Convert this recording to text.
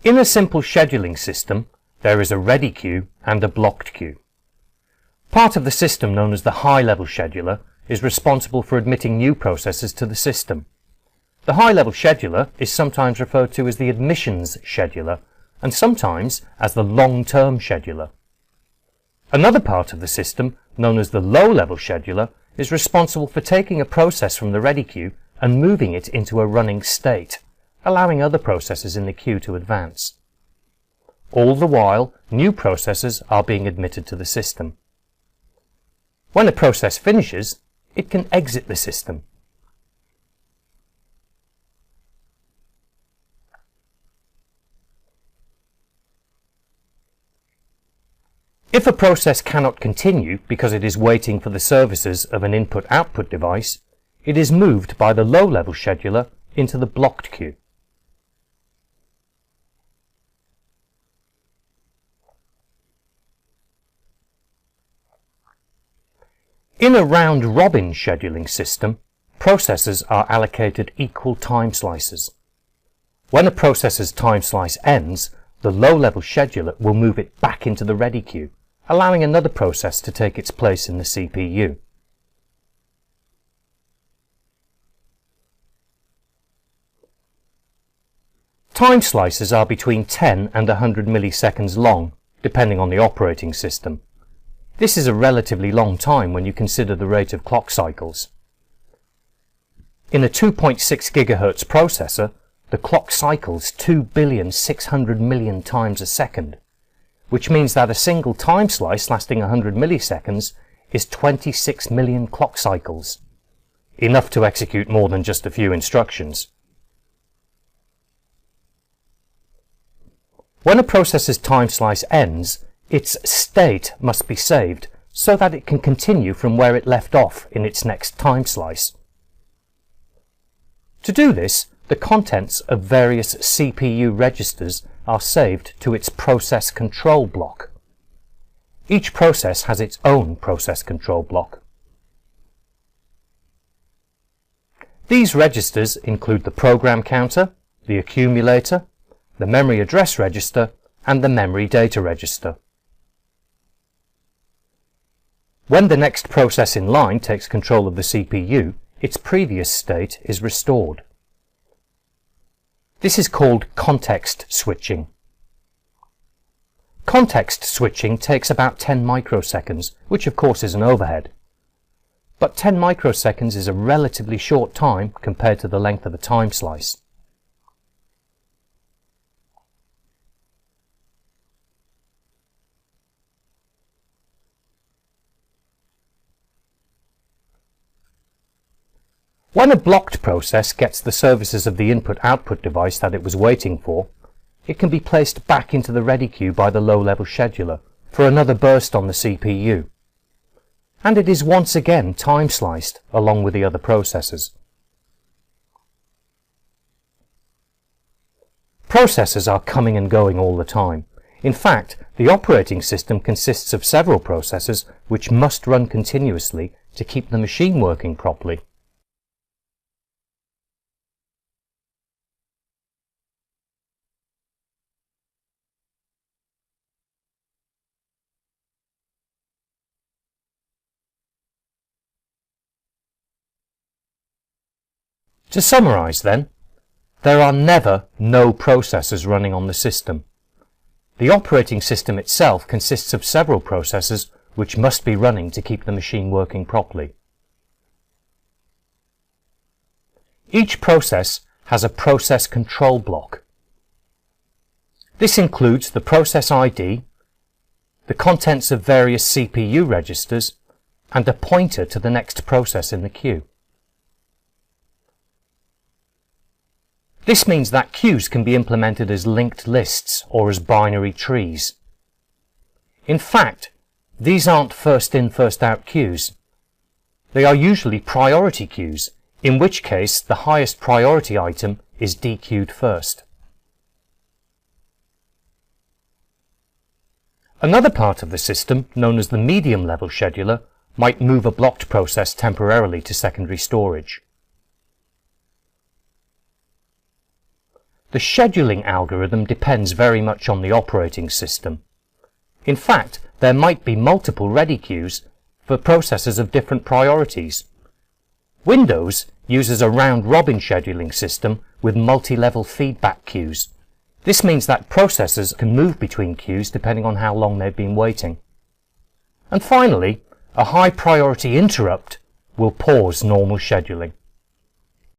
In a simple scheduling system, there is a ready queue and a blocked queue. Part of the system, known as the high-level scheduler, is responsible for admitting new processes to the system. The high-level scheduler is sometimes referred to as the admissions scheduler and sometimes as the long-term scheduler. Another part of the system, known as the low-level scheduler, is responsible for taking a process from the ready queue and moving it into a running state, allowing other processes in the queue to advance. All the while, new processes are being admitted to the system. When a process finishes, it can exit the system. If a process cannot continue because it is waiting for the services of an input-output device, it is moved by the low-level scheduler into the blocked queue. In a round-robin scheduling system, processes are allocated equal time slices. When a process's time slice ends, the low-level scheduler will move it back into the ready queue, allowing another process to take its place in the CPU. Time slices are between 10 and 100 milliseconds long, depending on the operating system. This is a relatively long time when you consider the rate of clock cycles. In a 2.6 GHz processor, the clock cycles 2,600,000,000 times a second, which means that a single time slice lasting 100 milliseconds is 26 million clock cycles, enough to execute more than just a few instructions. When a processor's time slice ends, its state must be saved so that it can continue from where it left off in its next time slice. To do this, the contents of various CPU registers are saved to its process control block. Each process has its own process control block. These registers include the program counter, the accumulator, the memory address register, and the memory data register. When the next process in line takes control of the CPU, its previous state is restored. This is called context switching. Context switching takes about 10 microseconds, which of course is an overhead. But 10 microseconds is a relatively short time compared to the length of a time slice. When a blocked process gets the services of the input-output device that it was waiting for, it can be placed back into the ready queue by the low-level scheduler for another burst on the CPU. And it is once again time-sliced along with the other processes. Processes are coming and going all the time. In fact, the operating system consists of several processes which must run continuously to keep the machine working properly. To summarize then, there are never no processors running on the system. The operating system itself consists of several processors which must be running to keep the machine working properly. Each process has a process control block. This includes the process ID, the contents of various CPU registers, and a pointer to the next process in the queue. This means that queues can be implemented as linked lists or as binary trees. In fact, these aren't first-in, first-out queues. They are usually priority queues, in which case the highest priority item is dequeued first. Another part of the system, known as the medium-level scheduler, might move a blocked process temporarily to secondary storage. The scheduling algorithm depends very much on the operating system. In fact, there might be multiple ready queues for processes of different priorities. Windows uses a round-robin scheduling system with multi-level feedback queues. This means that processes can move between queues depending on how long they've been waiting. And finally, a high-priority interrupt will pause normal scheduling.